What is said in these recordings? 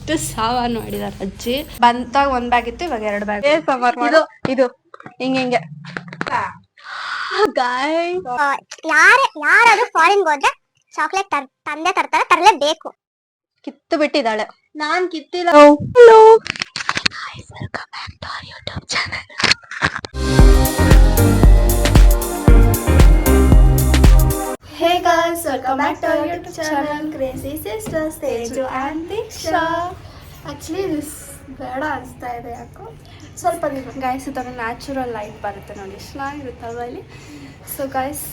ಎಷ್ಟು ಸಾಮಾನು ಮಾಡಿದಾರೆ ಅಜ್ಜಿ. ಬಂತಾಗ ಒಂದ್ ಬ್ಯಾಗ್ ಇತ್ತು, ಇವಾಗ 2 ಬ್ಯಾಗ್. ಇದು ಹಿಂಗೆ ಯಾರಾದ್ರೂ ಫಾರಿನ್ ಹೋದ್ರೆ ಚಾಕ್ಲೇಟ್ ತಂದೆ ತರಲೇಬೇಕು. ಕಿತ್ತು ಬಿಟ್ಟಿದ್ದಾಳೆ. ನಾನ್ ಕಿತ್ತಿಲ್ಲ. Hello guys, welcome back to our YouTube channel. Hey guys, welcome back to our YouTube channel Crazy Sisters Teju and Diksha. Actually this ಬೇಡ ಅನಿಸ್ತಾ ಇದೆ ಯಾಕೋ ಸ್ವಲ್ಪ ದಿನ. ಗೈಸ್ ಇದೊಂದು ನ್ಯಾಚುರಲ್ ಲೈಟ್ ಬರುತ್ತೆ ನೋಡಿ, ಎಷ್ಟು ಚೆನ್ನಾಗಿರುತ್ತಲ್ವ ಇಲ್ಲಿ. ಸೊ ಗೈಸ್,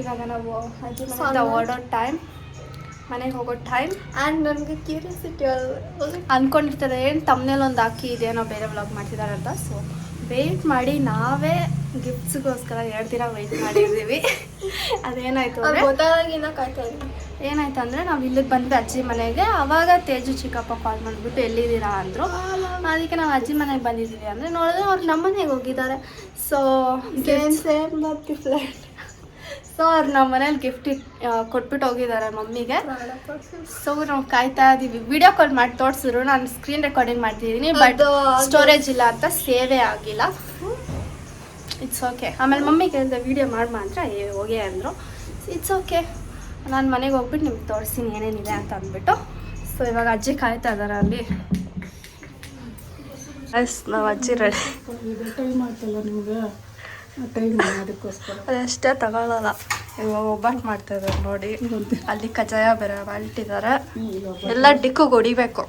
ಇವಾಗ ನಾವು ಅಜ್ಜಿ ಮನೆಯಿಂದ ಓಡೋ ಟೈಮ್, ಮನೆಗೆ ಹೋಗೋ ಟೈಮ್. ಆ್ಯಂಡ್ ನನಗೆ ಕ್ಯೂರಿಯಾಸಿಟಿ ಅಂದ್ಕೊಂಡಿರ್ತದೆ ಏನು ತಮ್ಮನೇಲಿ ಒಂದು ಹಾಕಿ ಇದೇನೋ ಬೇರೆ ವ್ಲಾಗ್ ಮಾಡ್ತಿದ್ದಾರೆ ಅಂತ. ಸೊ ವೆಯ್ಟ್ ಮಾಡಿ ನಾವೇ ಗಿಫ್ಟ್ಸ್ಗೋಸ್ಕರ 2 ದಿನ ವೆಯ್ಟ್ ಮಾಡಿದ್ದೀವಿ. ಅದೇನಾಯಿತು ಅಂದರೆ ಗೊತ್ತಾಗಿನ ಕಾಯ್ತಾ ಇದ್ದೀನಿ. ಏನಾಯ್ತು ಅಂದರೆ ನಾವು ಇಲ್ಲಿಗೆ ಬಂದ್ವಿ ಅಜ್ಜಿ ಮನೆಗೆ. ಆವಾಗ ತೇಜು ಚಿಕ್ಕಪ್ಪ ಕಾಲ್ ಮಾಡಿಬಿಟ್ಟು ಎಲ್ಲಿದ್ದೀರಾ ಅಂದರು. ಅದಕ್ಕೆ ನಾವು ಅಜ್ಜಿ ಮನೆಗೆ ಬಂದಿದ್ದೀವಿ ಅಂದರೆ ನೋಡಿದ್ರೆ ಅವ್ರು ನಮ್ಮ ಮನೆಗೆ ಹೋಗಿದ್ದಾರೆ. ಸೊ ಸೊ ಅವ್ರು ನಮ್ಮ ಮನೇಲಿ ಗಿಫ್ಟ್ ಕೊಟ್ಬಿಟ್ಟು ಹೋಗಿದ್ದಾರೆ ಮಮ್ಮಿಗೆ. ಸೊ ನಾವು ಕಾಯ್ತಾ ಇದ್ದೀವಿ. ವಿಡಿಯೋ ಕಾಲ್ ಮಾಡಿ ತೋರಿಸಿದ್ರು, ನಾನು ಸ್ಕ್ರೀನ್ ರೆಕಾರ್ಡಿಂಗ್ ಮಾಡ್ತಿದ್ದೀನಿ, ಬಟ್ ಸ್ಟೋರೇಜ್ ಇಲ್ಲ ಅಂತ ಸೇವೇ ಆಗಿಲ್ಲ. It's okay. ಆಮೇಲೆ ಮಮ್ಮಿ ಕೇಳಿದೆ ವಿಡಿಯೋ ಮಾಡಿ ಮಾತ್ರ ಹೋಗಿ ಅಂದರು. ಇಟ್ಸ್ ಓಕೆ, ನಾನು ಮನೆಗೆ ಹೋಗ್ಬಿಟ್ಟು ನಿಮ್ಗೆ ತೋರಿಸ್ತೀನಿ ಏನೇನಿದೆ ಅಂತ ಅಂದ್ಬಿಟ್ಟು. ಸೊ ಇವಾಗ ಅಜ್ಜಿ ಕಾಯ್ತಾ ಇದ್ದಾರೆ ಅಲ್ಲಿ. ನಾವು ಅಜ್ಜಿ ರೆಡಿ. ಅದಷ್ಟೇ ತಗೊಳ್ಳಲ್ಲ. ಇವಾಗ ಒಬ್ಬಟ್ಟು ಮಾಡ್ತಾ ಇದ್ದಾರೆ ನೋಡಿ, ಅಲ್ಲಿ ಕಜ್ಜಾಯ ಬೇರೆ ಮಾಡಿಟ್ಟಿದ್ದಾರೆ. ಎಲ್ಲ ಡಿಕ್ಕಿಗೆ ಹೊಡಿಬೇಕು.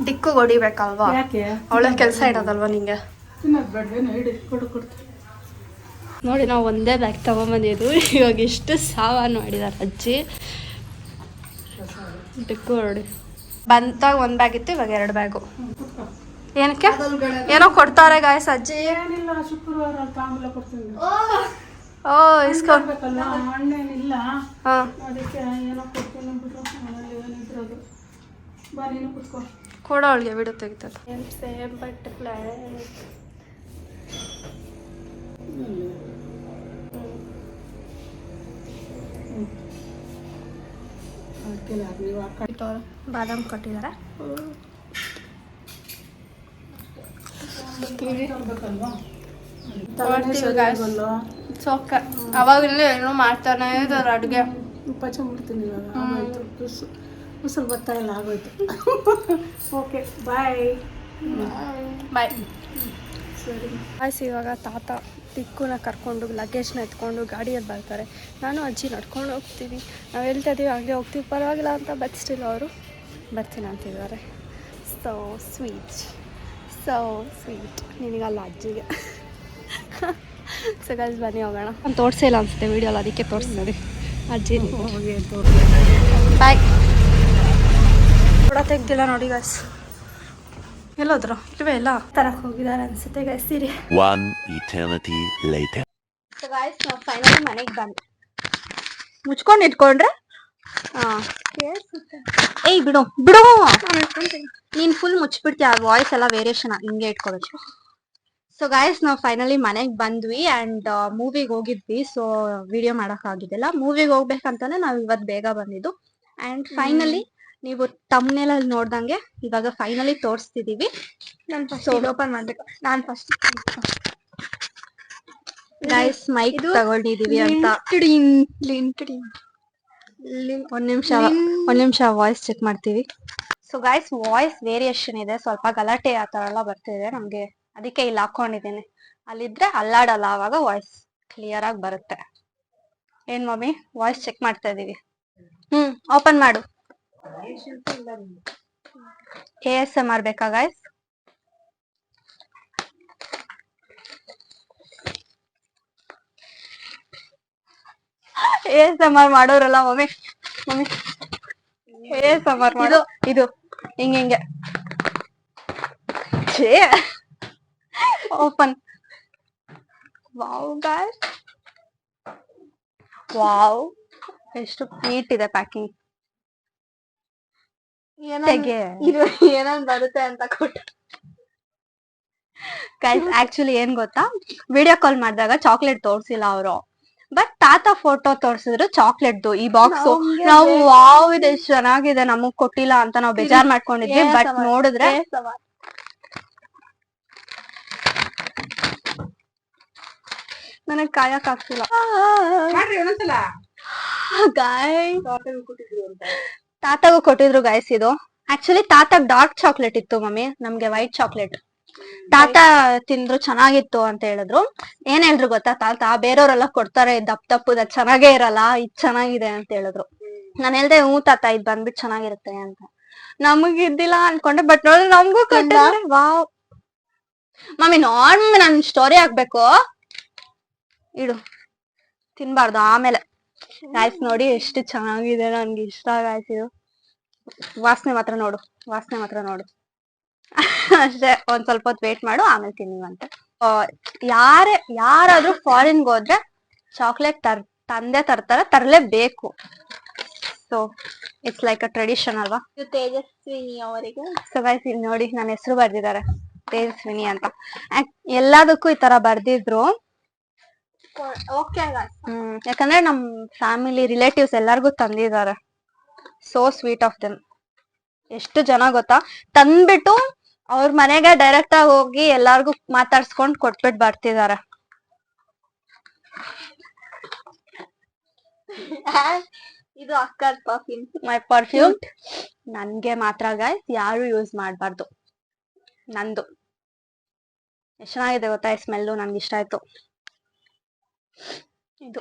ಡಿಕ್ಕಿಗೆ ಹೊಡಿಬೇಕಲ್ವಾ, ಅವಳ ಕೆಲಸ ಇಡೋದಲ್ವಾ ನಿಂಗೆ. ನೋಡಿ ನಾವು ಒಂದೇ ಬ್ಯಾಗ್ ತಗೊಂಬಂದಿದ್ದು. ಇವಾಗ ಎಷ್ಟು ಸಾಮಾನು ಮಾಡಿದ್ದಾರೆ ಅಜ್ಜಿ. ಡಿಕ್ಕು ಹೊಡಿ ಬಂತಾಗ 1 ಬ್ಯಾಗ್ ಇತ್ತು, ಇವಾಗ 2 ಬ್ಯಾಗು. ಏನಕ್ಕೆ ಏನೋ ಕೊಡ್ತಾರೆ ಗಾಯ್ಸ್ ಅಜ್ಜಿ. ಓ ಇಸ್ಕೊಳ್ಬೇಕಲ್ಲ, ಹಣ್ಣೇನಿಲ್ಲ, ಅದಕ್ಕೆ ಏನೋ ಕೊಡ್ತೀನಿ ಬಿಡು. ಕೊಡೋ ಅವಳಿಗೆ ವಿಡಿಯೋ ತೆಗಿತಾರೆ. ಸೇಮ್ ಬಟ್ ಬಾದಾಮ್ ಕೊಟ್ಟಿದ್ದಾರೆ. ಅವಾಗಲೇ ಏನೋ ಮಾಡ್ತಾನೆ ಇದ್ದಾರೆ ಅಡುಗೆ. ಪಚ್ಚಿಬಿಡ್ತೀನಿ ಇವಾಗ. ಉಸಿರು ಬರ್ತಾ ಇಲ್ಲ, ಆಗೋಯ್ತು. ಓಕೆ ಬಾಯ್ ಬಾಯ್. ಸರಿ ಆಯ್ತು. ಇವಾಗ ತಾತ ಟಿಕ್ಕುನ ಕರ್ಕೊಂಡು ಲಗೇಜ್ನ ಎತ್ಕೊಂಡು ಗಾಡಿಯಲ್ಲಿ ಬರ್ತಾರೆ. ನಾನು ಅಜ್ಜಿ ನಡ್ಕೊಂಡು ಹೋಗ್ತೀವಿ. ನಾವು ಹೇಳ್ತಾ ಇದ್ದೀವಿ ಹಾಗೆ ಹೋಗ್ತೀವಿ ಪರವಾಗಿಲ್ಲ ಅಂತ, ಬಟ್ ಸ್ಟಿಲ್ ಅವರು ಬರ್ತೀನಿ ಅಂತಿದ್ದಾರೆ. ಸೊ ಸ್ವೀಟ್ ನಿನಗಲ್ಲ ಅಜ್ಜಿಗೆ. ಸೊ ಗೈಸ್ ಬನ್ನಿ ಹೋಗೋಣ. ನಾನು ತೋರಿಸಿಲ್ಲ ಅನಿಸುತ್ತೆ ವೀಡಿಯೋಲ್ಲ, ಅದಕ್ಕೆ ತೋರಿಸ್ತೀನಿ ಅಜ್ಜಿ. ಬಾಯ್. ಕೂಡ ತೆಗ್ದಿಲ್ಲ ನೋಡಿ ಗೈಸ್. ಎಲ್ಲೋದ್ರು ಇಲ್ವೇ ಇಲ್ಲ, ತರಕ್ಕೆ ಹೋಗಿದ್ದಾರೆ ಅನ್ಸುತ್ತೆ ಗೈಸ್. ಸೀರೆ. ಸೊ ಗೈಸ್ ನಾವು ಫೈನಲಿ ಮನೆಗೆ ಬಂದು ಮುಚ್ಕೊಂಡು ಇಟ್ಕೊಂಡ್ರೆ ಏಯ್ ಬಿಡು ನೀನು ಫುಲ್ ಮುಚ್ಚಿಬಿಡ್ತೀಯ. ವಾಯ್ಸ್ ಎಲ್ಲ ವೇರಿಯೇಷನ್ ಹಿಂಗೆ ಇಟ್ಕೋಬೇಕು. ಸೊ ಗಾಯ್ಸ್ ನಾವು ಫೈನಲಿ ಮನೆಗೆ ಬಂದ್ವಿ ಆ್ಯಂಡ್ ಮೂವಿಗೆ ಹೋಗಿದ್ವಿ. So video ಮಾಡೋಕ್ಕಾಗಿದ್ದಿಲ್ಲ. ಮೂವಿಗೆ ಹೋಗ್ಬೇಕಂತಾನೆ ನಾವು ಇವತ್ತು ಬೇಗ ಬಂದಿದ್ದು. ಆ್ಯಂಡ್ ಫೈನಲಿ ನೀವು ತಮ್ಮನೇಲಲ್ಲಿ ನೋಡ್ದಂಗೆ ಇವಾಗ ಫೈನಲಿ ತೋರಿಸ್ತಿದ್ದೀವಿ. ನಾನು ಫಸ್ಟ್ ಓಪನ್ ಮಾಡಬೇಕು. ನಾನು ಫಸ್ಟ್ ಗೈಸ್ ಮೈಕ್ ತಗೊಂಡಿದ್ದೀವಿ ಅಂತ. ಒಂದ್ ನಿಮಿಷ ವಾಯ್ಸ್ ಚೆಕ್ ಮಾಡ್ತೀವಿ. ಸೊ ಗೈಸ್ ವಾಯ್ಸ್ ವೇರಿಯೇಷನ್ ಇದೆ, ಸ್ವಲ್ಪ ಗಲಾಟೆ ಆ ಥರ ಎಲ್ಲ ಬರ್ತಿದೆ ನಮಗೆ, ಅದಕ್ಕೆ ಇಲ್ಲಿ ಹಾಕೊಂಡಿದ್ದೀನಿ. ಅಲ್ಲಿದ್ರೆ ಅಲ್ಲಾಡಲ್ಲ, ಆವಾಗ ವಾಯ್ಸ್ ಕ್ಲಿಯರ್ ಆಗಿ ಬರುತ್ತೆ. ಏನ್ ಮಮ್ಮಿ ವಾಯ್ಸ್ ಚೆಕ್ ಮಾಡ್ತಾ ಇದೀವಿ. ಓಪನ್ ಮಾಡು. ASMR ಬೇಕಾ ಗೈಸ್? ASMR ಮಾಡೋರಲ್ಲ ಮಮ್ಮಿ ASMR ಮಾಡು. ಇದು ಹಿಂಗೆ ಓಪನ್. ವಾವ್ ಗೈಸ್, ವಾವ್ ಎಷ್ಟು ನೀಟ್ ಇದೆ ಪ್ಯಾಕಿಂಗ್. ಏನನ್ ಬರುತ್ತೆ ಅಂತ ಕೊಟ್ಟು ಗೈಸ್. ಆಕ್ಚುಲಿ ಏನ್ ಗೊತ್ತಾ, ವಿಡಿಯೋ ಕಾಲ್ ಮಾಡಿದಾಗ ಚಾಕ್ಲೇಟ್ ತೋರ್ಸಿಲ್ಲ ಅವರು. ಬಟ್ ತಾತ ಫೋಟೋ ತೋರ್ಸಿದ್ರು ಚಾಕ್ಲೇಟ್ದು ಈ ಬಾಕ್ಸ್. ನಮ್ಗೆ ನಾವು ಬೇಕು. ವಾವ್ ಇದು ಎಷ್ಟ್ ಚೆನ್ನಾಗಿದೆ ನಮಗ್ ಕೊಟ್ಟಿಲ್ಲ ಅಂತ ನಾವು ಬೇಜಾರ್ ಮಾಡ್ಕೊಂಡಿದ್ವಿ. ಬಟ್ ನೋಡಿದ್ರೆ ನನಗ್ ಕಾಯಕ್ ಆಗ್ತಿಲ್ಲ. ತಾತಗೂ ಕೊಟ್ಟಿದ್ರು ಗಾಯ್ಸ್ ಇದು. ಆಕ್ಚುಲಿ ತಾತಗ್ ಡಾರ್ಕ್ ಚಾಕ್ಲೇಟ್ ಇತ್ತು ಮಮ್ಮಿ, ನಮ್ಗೆ ವೈಟ್ ಚಾಕ್ಲೇಟ್. ತಾತ ತಿಂದ್ರು ಚೆನ್ನಾಗಿತ್ತು ಅಂತ ಹೇಳಿದ್ರು. ಏನ್ ಹೇಳಿದ್ರು ಗೊತ್ತಾ ತಾತ, ಬೇರೆಯವರೆಲ್ಲ ಕೊಡ್ತಾರೆ ದಪ್ಪ ದಪ್ಪದ ಚೆನ್ನಾಗೇ ಇರಲ್ಲ, ಇದ್ ಚೆನ್ನಾಗಿದೆ ಅಂತ ಹೇಳಿದ್ರು. ನಾನ್ ಹೇಳ್ದೆ ಹ್ಞೂ ತಾತ ಇದ್ ಬಂದ್ಬಿಟ್ಟು ಚೆನ್ನಾಗಿರುತ್ತೆ ಅಂತ. ನಮಗ್ ಇದ್ದಿಲ್ಲ ಅನ್ಕೊಂಡೆ, ಬಟ್ ನೋಡಿದ್ರೆ ನಮ್ಗೂ ಕೊಟ್ಟಿದ್ದಾರೆ. ವಾವ್ ಮಮ್ಮಿ ನಾರ್ಮಲ್ ನನ್ ಸ್ಟೋರಿ ಆಗ್ಬೇಕು ಇಡು, ತಿನ್ಬಾರ್ದು ಆಮೇಲೆ. ಗಾಯ್ಸ್ ನೋಡಿ ಎಷ್ಟು ಚೆನ್ನಾಗಿದೆ, ನನ್ಗೆ ಇಷ್ಟ ಗಾಯ್ಸ್ ಇದು. ವಾಸನೆ ಮಾತ್ರ ನೋಡು, ವಾಸನೆ ಮಾತ್ರ ನೋಡು. ಅಷ್ಟೇ, ಒಂದ್ ಸ್ವಲ್ಪ ಹೊತ್ತು ವೇಟ್ ಮಾಡು ಆಮೇಲೆ ತಿನ್ನುವಂತೆ. ಯಾರಾದ್ರೂ ಫಾರಿನ್ಗೆ ಹೋದ್ರೆ ಚಾಕ್ಲೇಟ್ ತಂದೆ ತರ್ತಾರೆ, ತರ್ಲೇಬೇಕು. So it's like a tradition ಅಲ್ವಾ. ತೇಜಸ್ವಿನಿ ಅವರಿಗೆ. ಸೊ ಗೈಸ್ ಇಲ್ಲಿ ನೋಡಿ ನನ್ನ ಹೆಸರು ಬರ್ದಿದ್ದಾರೆ ತೇಜಸ್ವಿನಿ ಅಂತ. ಎಲ್ಲದಕ್ಕೂ ಈ ತರ ಬರ್ದಿದ್ರು. ಯಾಕಂದ್ರೆ ನಮ್ ಫ್ಯಾಮಿಲಿ ರಿಲೇಟಿವ್ಸ್ ಎಲ್ಲಾರ್ಗು ತಂದಿದ್ದಾರೆ. So sweet of them. ಎಷ್ಟು ಜನ ಗೊತ್ತಾ, ತಂದ್ಬಿಟ್ಟು ಅವ್ರ ಮನೆಗೆ ಡೈರೆಕ್ಟ್ ಆಗಿ ಹೋಗಿ ಎಲ್ಲಾರ್ಗು ಮಾತಾಡ್ಸ್ಕೊಂಡ್ ಕೊಟ್ಬಿಟ್ಟು ಬರ್ತಿದಾರೆ. ಇದು ಅಕ್ಕರ್ ಪರ್ಫ್ಯೂಮ್, ಮೈ ಪರ್ಫ್ಯೂಮ್. ನನ್ಗೆ ಮಾತ್ರ ಗಾಯ್ಸ್ ಯಾರು ಯೂಸ್ ಮಾಡ್ಬಾರ್ದು, ನಂದು. ಎಷ್ಟ್ ಚೆನ್ನಾಗಿದೆ ಗೊತ್ತಾ ಈ ಸ್ಮೆಲ್ಲು, ನನ್ಗೆ ಇಷ್ಟ ಆಯ್ತು ಇದು.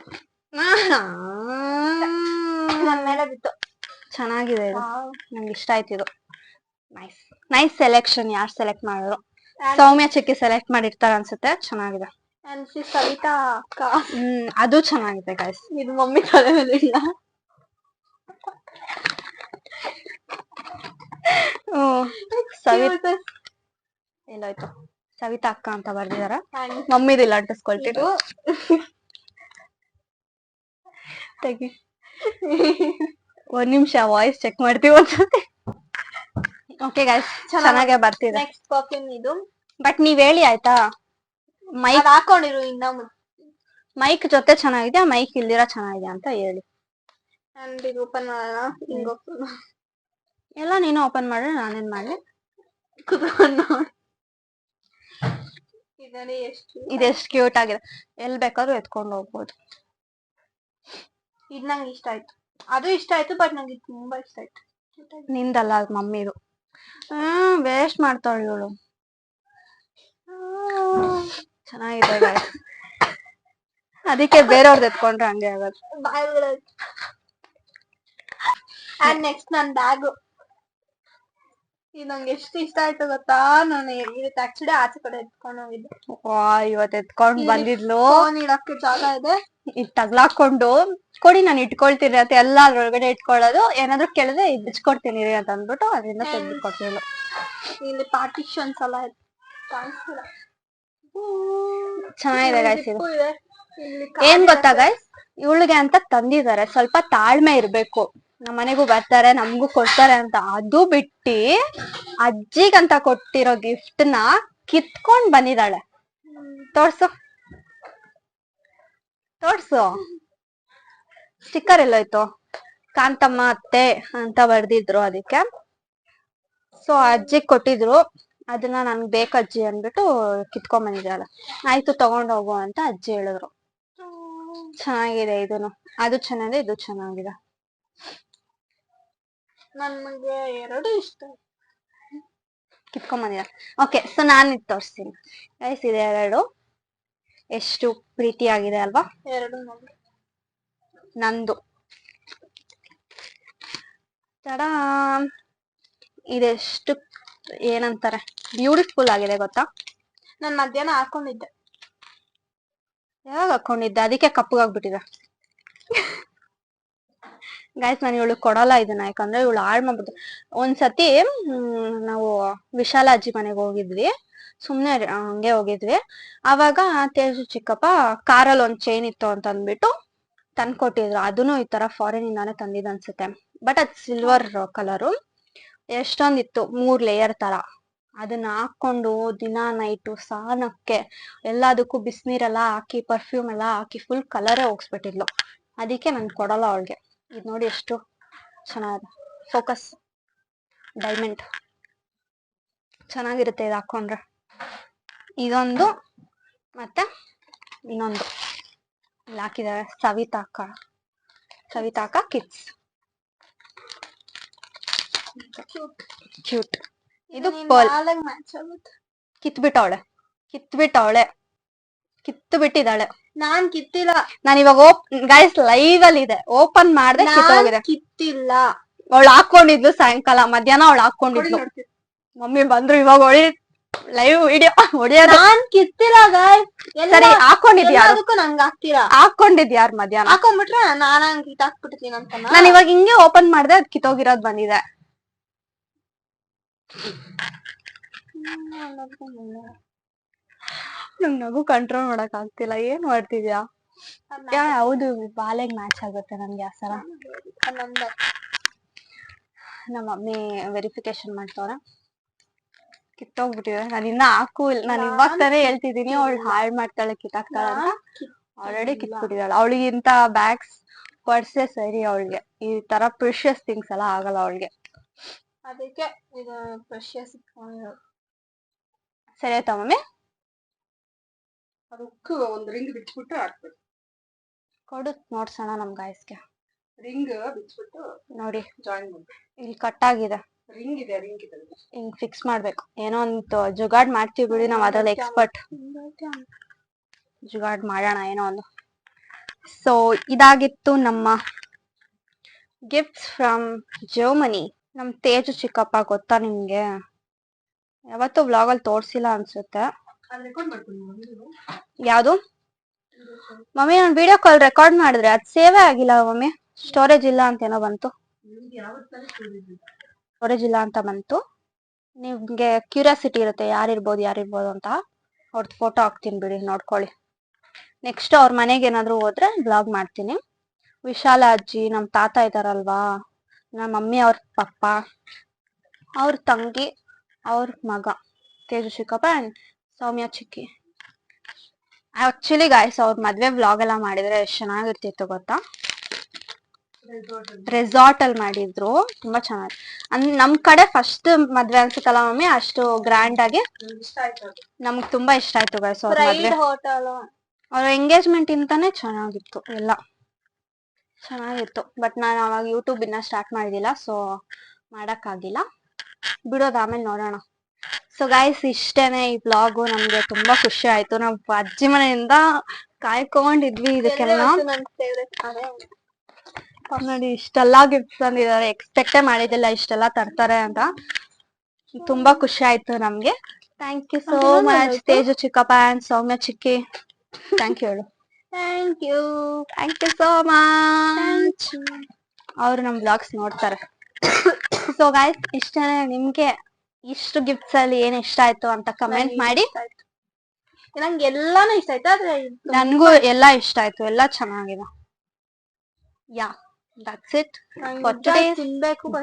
ನನ್ ಮೇಲೆ ಬಿತ್ತು. ಚೆನ್ನಾಗಿದೆ ಇದು, ನಂಗೆ ಇಷ್ಟ ಆಯ್ತು ಇದು. Nice nice selection. ಯಾರು ಸೆಲೆಕ್ಟ್ ಮಾಡಿದ್ರು? ಸೌಮ್ಯ ಚಿಕ್ಕಿ ಸೆಲೆಕ್ಟ್ ಮಾಡಿರ್ತಾರ ಅನ್ಸುತ್ತೆ. ಚೆನ್ನಾಗಿದೆ. ಸವಿತಾ ಅಕ್ಕ. ಅದು ಚೆನ್ನಾಗಿದೆ ಗೈಸ್. ಇದು ಮಮ್ಮಿ ತಲೆ ಮೇಲೆ ಇಲ್ಲ. ಸವಿತಾ ಎಲ್ಲೋಯ್ತು? ಸವಿತಾ ಅಕ್ಕ ಅಂತ ಬರ್ದಿದಾರ. ಮಮ್ಮಿದಿಲ್ಲ ಅಂಟಿಸ್ಕೊಳ್ತಿದ್ರು. ತೆಗಿ, ಒಂದ್ ನಿಮಿಷ ವಾಯ್ಸ್ ಚೆಕ್ ಮಾಡ್ತೀವಿ ಒಂದ್ಸತಿ. ಓಕೆ ಗೈಸ್, ಚೆನ್ನಾಗೆ ಬರ್ತಿದೆ. ನೆಕ್ಸ್ಟ್ ಪರ್ಫ್ಯೂಮ್ ಇದು. ಬಟ್ ನೀವ್ ಹೇಳಿ ಆಯ್ತಾ, ಮೈಕ್ ಹಾಕೊಂಡಿರು ಇನ್ನ. ಮೈಕ್ ಜೊತೆ ಚೆನ್ನಾಗಿದೆ, ಮೈಕ್ ಇಲ್ದಿರ ಚೆನ್ನಾಗಿದೆ ಅಂತ ಹೇಳಿ. ಇದು ಓಪನ್ ಮಾಡೋಣ. ಹಿಂಗ ಎಲ್ಲ ನೀನು ಓಪನ್ ಮಾಡ್ರೆ ನಾನೇನ್ ಮಾಡ್ಲಿ? ಇದೆಷ್ಟು ಕ್ಯೂಟ್ ಆಗಿದೆ. ಎಲ್ ಬೇಕಾದ್ರೂ ಎತ್ಕೊಂಡು ಹೋಗ್ಬೋದು. ಇದ್ ನಂಗೆ ಇಷ್ಟ ಆಯ್ತು, ಅದು ಇಷ್ಟ ಆಯ್ತು, ಬಟ್ ನಂಗೆ ತುಂಬಾ ಇಷ್ಟ ಆಯ್ತು. ನಿಂದಲ್ಲ, ಅದು ಮಮ್ಮಿದು. ವೇಸ್ಟ್ ಮಾಡ್ತಾಳೆ ಇವಳು. ಚೆನ್ನಾಗಿದೆ ಅದಕ್ಕೆ ಬೇರೆಯವ್ರದ್ದು ಎತ್ಕೊಂಡ್ರೆ ಹಂಗೆ ಆಗೋದು. ನೆಕ್ಸ್ಟ್ ನನ್ ಬ್ಯಾಗ್. ಇದು ನಂಗೆ ಎಷ್ಟು ಇಷ್ಟ ಆಯ್ತು ಗೊತ್ತಾ, ನಾನು ಇವತ್ತು ಆಕ್ಚುಲಿ ಆಚೆ ಕಡೆ ಎತ್ಕೊಂಡು ಹೋಗಿದ್ದೆ. ಇವತ್ತು ಎತ್ಕೊಂಡ್ ಬಂದಿದ್ಲು. ಇಡಕ್ಕೆ ಜಾಗ ಇದೆ, ಇದ್ ತಗ್ಲಾಕೊಂಡು ಕೊಡಿ ನಾನು ಇಟ್ಕೊಳ್ತೀನಿ ಅಂತ ಎಲ್ಲ ಅದ್ರೊಳಗಡೆ ಇಟ್ಕೊಳ್ಳೋದು. ಏನಾದ್ರು ಕೇಳಿದ್ರೆ ಬಿಚ್ಕೊಡ್ತೀನಿ ರೀ ಅಂತ ಅಂದ್ಬಿಟ್ಟು ಅದರಿಂದ ತೆಗ್ದು ಕೊಟ್ಟಿಲ್ಲ. ಇಲ್ಲಿ ಪಾರ್ಟಿಷನ್ಸ್ ಎಲ್ಲ ಕಾಣಿಸ್ತಿಲ್ಲ. ಚೆನ್ನಾಗಿದೆ ಗೈಸ್ ಇದು. ಏನ್ ಗೊತ್ತಾ ಗೈಸ್, ಇವಳಿಗೆ ಅಂತ ತಂದಿದ್ದಾರೆ. ಸ್ವಲ್ಪ ತಾಳ್ಮೆ ಇರ್ಬೇಕು. ನಮ್ಮ ಮನೆಗೂ ಬರ್ತಾರೆ, ನಮ್ಗೂ ಕೊಡ್ತಾರೆ ಅಂತ. ಅದು ಬಿಟ್ಟಿ ಅಜ್ಜಿಗಂತ ಕೊಟ್ಟಿರೋ ಗಿಫ್ಟ್ ನ ಕಿತ್ಕೊಂಡ್ ಬಂದಿದ್ದಾಳೆ. ತೋರ್ಸು ತೋರ್ಸು. ಸ್ಟಿಕ್ಕರ್ ಎಲ್ಲೋಯ್ತು? ಕಾಂತಮ್ಮ ಅತ್ತೆ ಅಂತ ಬರ್ದಿದ್ರು ಅದಕ್ಕೆ. ಸೊ ಅಜ್ಜಿಗ್ ಕೊಟ್ಟಿದ್ರು, ಅದನ್ನ ನನ್ಗೆ ಬೇಕಜ್ಜಿ ಅಂದ್ಬಿಟ್ಟು ಕಿತ್ಕೊಂಡ್ ಬಂದಿದ್ದಾಳೆ. ಆಯ್ತು ತಗೊಂಡ್ ಹೋಗು ಅಂತ ಅಜ್ಜಿ ಹೇಳಿದ್ರು. ಚೆನ್ನಾಗಿದೆ ಇದೂನು, ಅದು ಚೆನ್ನಾಗಿದೆ, ಇದು ಚೆನ್ನಾಗಿದೆ. ನನ್ಗೆ ಎರಡು ಇಷ್ಟ. ಕಿತ್ಕೊಂಡ್ ಬಂದಿದ್ದಾರೆ. ಓಕೆ, ಸೊ ನಾನು ಇದು ತೋರಿಸ್ತೀನಿ ಗೈಸ್. ಇದೆ ಎರಡು. ಎಷ್ಟು ಪ್ರೀತಿಯಾಗಿದೆ ಅಲ್ವಾ? ಎರಡು ನಂದು. ತಡಾ, ಇದೆಷ್ಟು ಏನಂತಾರೆ, ಬ್ಯೂಟಿಫುಲ್ ಆಗಿದೆ ಗೊತ್ತಾ? ನಾನ್ ಮಧ್ಯಾಹ್ನ ಹಾಕೊಂಡಿದ್ದೆ. ಯಾವಾಗ ಹಾಕೊಂಡಿದ್ದೆ? ಅದಕ್ಕೆ ಕಪ್ಪಗಾಗ್ಬಿಟ್ಟಿದೆ ಗೈಸ್. ನಾನು ಇವಳು ಕೊಡಲ್ಲ ಇದನ್ನ, ಯಾಕಂದ್ರೆ ಇವಳು ಹಾಳು ಮಾಡ್ಬಿಟ್ಟು. ಒಂದ್ಸತಿ ನಾವು ವಿಶಾಲ ಅಜ್ಜಿ ಮನೆಗೆ ಹೋಗಿದ್ವಿ, ಸುಮ್ನೆ ಹಂಗೆ ಹೋಗಿದ್ವಿ. ಅವಾಗ ತೇಜು ಚಿಕ್ಕಪ್ಪ ಕಾರಲ್ಲಿ ಒಂದ್ ಚೈನ್ ಇತ್ತು ಅಂತ ಅಂದ್ಬಿಟ್ಟು ತಂದ್ಕೊಟ್ಟಿದ್ರು. ಅದನ್ನು ಈ ತರ ಫಾರಿನ್ ಇಂದಾನೆ ತಂದಿದ್ ಅನ್ಸುತ್ತೆ. ಬಟ್ ಅದ್ ಸಿಲ್ವರ್ ಕಲರು. ಎಷ್ಟೊಂದಿತ್ತು, 3 ಲೇಯರ್ ತರ. ಅದನ್ನ ಹಾಕೊಂಡು ದಿನ ನೈಟು ಸ್ನಾನಕ್ಕೆ ಎಲ್ಲದಕ್ಕೂ ಬಿಸಿನೀರೆಲ್ಲ ಹಾಕಿ ಪರ್ಫ್ಯೂಮ್ ಎಲ್ಲ ಹಾಕಿ ಫುಲ್ ಕಲರೇ ಹೋಗ್ಸ್ಬಿಟ್ಟಿದ್ಲು. ಅದಕ್ಕೆ ನನ್ ಕೊಡಲ್ಲ ಅವಳಿಗೆ. ಇದು ನೋಡಿ ಎಷ್ಟು ಚೆನ್ನಾಗಿದೆ, ಫೋಕಸ್ ಡೈಮಂಡ್ ಚೆನ್ನಾಗಿರುತ್ತೆ ಇದು ಹಾಕೊಂಡ್ರೆ. ಇದೊಂದು ಮತ್ತೆ ಇನ್ನೊಂದು ಇಲ್ಲಿ ಹಾಕಿದ್ದಾರೆ ಸವಿತಾಕ ಕಿಡ್ಸ್ ಕ್ಯೂಟ್. ಇದು ಕಿತ್ಬಿಟ್ಟವಳೆ ಕಿತ್ತು ಬಿಟ್ಟಿದ್ದಾಳೆ. ನಾನ್ ಕಿತ್ತಿಲ್ಲ. ನಾನು ಇವಾಗ ಗೈಸ್ ಲೈವ್ ಅಲ್ಲಿ ಇದೆ, ಓಪನ್ ಮಾಡ್ದೆ ಕಿತ್ತೋಗಿದೆ. ಕಿತ್ತಿಲ್ಲ. ಅವಳು ಹಾಕೊಂಡಿದ್ಲು ಸಾಯಂಕಾಲ, ಮಧ್ಯಾಹ್ನ ಅವಳು ಹಾಕೊಂಡಿದ್ಲು. ಮಮ್ಮಿ ಬಂದ್ರು ಇವಾಗ ಲೈವ್ ವಿಡಿಯೋ ಹೊಡಿಯೋದು. ನಾನ್ ಕಿತ್ತಿಲ್ಲ ಗಾಯ್ಸ್. ಸರಿ ಹಾಕೊಂಡಿದ್ಯಾರು? ಅದಕ್ಕೂ ನಂಗೆ ಹಾಕ್ತೀರಾ? ಹಾಕೊಂಡಿದ್ಯಾರು ಮಧ್ಯಾಹ್ನ? ಹಾಕೊಂಡ್ಬಿಟ್ರೆ ನಾನ ಕಿತ್ತಾಕ್ಬಿಡ್ತೀನಿ ಅಂತ. ನಾನು ಇವಾಗ ಹಿಂಗೆ ಓಪನ್ ಮಾಡ್ದೆ, ಅದ್ ಕಿತ್ತೋಗಿರೋದ್ ಬಂದಿದೆ. ನಂಗ್ ನಗು ಕಂಟ್ರೋಲ್ ಮಾಡಕ್ ಆಗ್ತಿಲ್ಲ. ಏನ್ ಮಾಡ್ತಿದ್ಯಾ? ಹೌದು, ಬಾಲೆಗ್ ಮ್ಯಾಚ್ ಆಗುತ್ತೆ ನನ್ಗೆ ಆ ಸಲ. ನಮ್ಮ ಮಮ್ಮಿ ವೆರಿಫಿಕೇಶನ್ ಮಾಡ್ತವ್ರೆ. ಕಿತ್ತೋಗ್ಬಿಟ್ಟಿದೆ. ನಾನು ಇನ್ನ ಹಾಕು ಇಲ್ಲ. ನಾನು ಇವಾಗ ತಾನೇ ಹೇಳ್ತಿದೀನಿ ಅವಳು ಹಾಳ್ ಮಾಡ್ತಾಳೆ, ಕಿತ್ತಾಕ್ತಾಳೆ ಅಂತ. ಆಲ್ರೆಡಿ ಕಿತ್ಬಿಟ್ಟಿದ್ದಾಳೆ. ಅವಳಿಗೆ ಇಂತ ಬ್ಯಾಗ್ಸ್ ಪರ್ಸೆ ಸರಿ ಅವಳಿಗೆ. ಈ ತರ ಪ್ರಿಷಿಯಸ್ ಥಿಂಗ್ಸ್ ಎಲ್ಲ ಆಗಲ್ಲ ಅವಳಿಗೆ. ಅದಕ್ಕೆ ಇದು ಪ್ರೆಷಿಯಸ್ ಸರಿ ಆಯ್ತಾ ಮಮ್ಮಿ? ಅದಕ್ಕೆ ಒಂದು ರಿಂಗ್ ಬಿಚ್ಬಿಟ್ಟು ಹಾಕ್ಬೇಕು. ಕೊಡು ನೋಡ್ಸೋಣ ನಮ್ ಗಾಯ್ಸ್ಗೆ. ರಿಂಗ್ ಬಿಚ್ಬಿಟ್ಟು ನೋಡಿ ಜಾಯಿನ್ ಮಾಡ್ಬೇಕು. ಇಲ್ಲಿ ಕಟ್ ಆಗಿದೆ. ರಿಂಗ್ ಇದೆ ಹಿಂಗ್ ಫಿಕ್ಸ್ ಮಾಡ್ಬೇಕು. ಏನೋ ಒಂದು ಜುಗಾಡ್ ಮಾಡ್ತೀವಿ ಬಿಡಿ, ನಾವ್ ಅದ್ರಲ್ಲಿ ಎಕ್ಸ್ಪರ್ಟ್. ಜುಗಾಡ್ ಮಾಡೋಣ ಏನೋ ಒಂದು. ಸೊ ಇದಾಗಿತ್ತು ನಮ್ಮ ಗಿಫ್ಟ್ಸ್ ಫ್ರಮ್ ಜರ್ಮನಿ. ನಮ್ ತೇಜು ಚಿಕ್ಕಪ್ಪ ಗೊತ್ತಾ ನಿಮ್ಗೆ? ಯಾವತ್ತೂ ವ್ಲಾಗ್ ಅಲ್ಲಿ ತೋರ್ಸಿಲ್ಲ ಅನ್ಸುತ್ತೆ. ಯಾವ್ದು ಮಮ್ಮಿ? ನಾನು ವಿಡಿಯೋ ಕಾಲ್ ರೆಕಾರ್ಡ್ ಮಾಡಿದ್ರೆ ಅದ್ ಸೇವೇ ಆಗಿಲ್ಲ ಮಮ್ಮಿ. ಸ್ಟೋರೇಜ್ ಇಲ್ಲ ಅಂತ ಏನೋ ಬಂತು. ಸ್ಟೋರೇಜ್ ಇಲ್ಲ ಅಂತ ಬಂತು. ನಿಮ್ಗೆ ಕ್ಯೂರಿಯಾಸಿಟಿ ಇರುತ್ತೆ ಯಾರಿರ್ಬೋದು ಅಂತ. ಅವ್ರದ್ದು ಫೋಟೋ ಹಾಕ್ತೀನಿ ಬಿಡಿ, ನೋಡ್ಕೊಳ್ಳಿ. ನೆಕ್ಸ್ಟ್ ಅವ್ರ ಮನೆಗೆ ಏನಾದ್ರು ಹೋದ್ರೆ ಬ್ಲಾಗ್ ಮಾಡ್ತೀನಿ. ವಿಶಾಲ ಅಜ್ಜಿ, ನಮ್ ತಾತ ಇದಾರಲ್ವಾ, ನಮ್ಮ ಮಮ್ಮಿ ಅವ್ರ ಪಪ್ಪ, ಅವ್ರ ತಂಗಿ, ಅವ್ರ ಮಗ ತೇಜು ಚಿಕ್ಕಪ್ಪ and Soumya chikki. Actually guys ಅವ್ರ ಮದ್ವೆ ವ್ಲಾಗ್ ಎಲ್ಲ ಮಾಡಿದ್ರೆ ಎಷ್ಟ್ ಚೆನ್ನಾಗಿರ್ತಿತ್ತು ಗೊತ್ತಾ? ರೆಸಾರ್ಟ್ ಅಲ್ಲಿ ಮಾಡಿದ್ರು, ತುಂಬಾ ಚೆನ್ನಾಗಿ. ನಮ್ ಕಡೆ ಫಸ್ಟ್ ಮದ್ವೆ ಅನ್ಸುತ್ತಲ್ಲ ಮಮ್ಮಿ, ಅಷ್ಟು ಗ್ರ್ಯಾಂಡ್ ಆಗಿ ನಮ್ಗ್ ತುಂಬಾ ಇಷ್ಟ ಆಯ್ತು ಗಾಯ್ಸ್ ಅವ್ರ ಮದ್ವೆ. ಅವ್ರ ಎಂಗೇಜ್ಮೆಂಟ್ ಇಂತಾನೆ ಚೆನ್ನಾಗಿತ್ತು, ಎಲ್ಲ ಚೆನ್ನಾಗಿತ್ತು. ಬಟ್ ನಾನು ಅವಾಗ ಯೂಟ್ಯೂಬ್ ಇನ್ನ ಸ್ಟಾರ್ಟ್ ಮಾಡಿದಿಲ್ಲ, ಸೊ ಮಾಡಕ್ ಆಗಿಲ್ಲ. ಬಿಡೋದು ಆಮೇಲೆ ನೋಡೋಣ. ಸೊ ಗೈಸ್ ಇಷ್ಟೇನೆ ಈ ಬ್ಲಾಗು. ನಮ್ಗೆ ತುಂಬಾ ಖುಷಿ ಆಯ್ತು. ನಾವ್ ಅಜ್ಜಿ ಮನೆಯಿಂದ ಕಾಯ್ಕೊಂಡಿದ್ವಿ ಇದಕ್ಕೆಲ್ಲ. ನೋಡಿ ಇಷ್ಟೆಲ್ಲಾ ಗಿಫ್ಟ್ಸ್ ತಂದಿದ್ದಾರೆ. ಎಕ್ಸ್ಪೆಕ್ಟೇ ಮಾಡಿದಿಲ್ಲ ಇಷ್ಟೆಲ್ಲ ತರ್ತಾರೆ ಅಂತ. ತುಂಬಾ ಖುಷಿ ಆಯ್ತು ನಮ್ಗೆ. Thank you so much Teju ಚಿಕ್ಕಪ್ಪ ಅಂಡ್ ಸೌಮ್ಯ ಚಿಕ್ಕಿ. ಥ್ಯಾಂಕ್ ಯು ಹೇಳು. Thank you so much. ಅವ್ರು ನಮ್ ಬ್ಲಾಗ್ಸ್ ನೋಡ್ತಾರೆ. ಸೊ ಗೈಸ್ ಇಷ್ಟೇನೆ. ನಿಮ್ಗೆ ಇಷ್ಟು ಗಿಫ್ಟ್ಸ್ ಅಲ್ಲಿ ಏನ್ ಇಷ್ಟ ಆಯ್ತು ಅಂತ ಕಮೆಂಟ್ ಮಾಡಿ. ನಂಗೆ ಎಲ್ಲಾನು ಇಷ್ಟ ಆಯ್ತು, ಆದ್ರೆ ನನ್ಗೂ ಎಲ್ಲಾ ಇಷ್ಟ ಆಯ್ತು, ಎಲ್ಲಾ ಚೆನ್ನಾಗಿದೆ. Yeah that's it for today's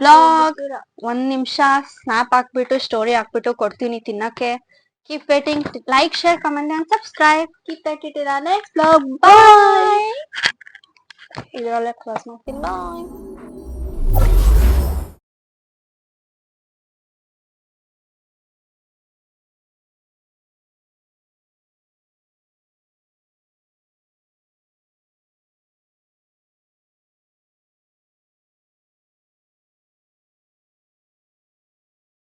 blog. 1 ನಿಮಿಷ ಸ್ನಾಪ್ ಹಾಕ್ಬಿಟ್ಟು ಸ್ಟೋರಿ ಹಾಕ್ಬಿಟ್ಟು ಕೊಡ್ತೀನಿ ತಿನ್ನಕ್ಕೆ. Keep waiting. Like, share, comment and subscribe. Keep it in next blog. Bye. ಇದರಲ್ಲೇ ಕ್ಲಾಸ್ ಮಾಡ್ತೀನಿ. ಬಾಯ್.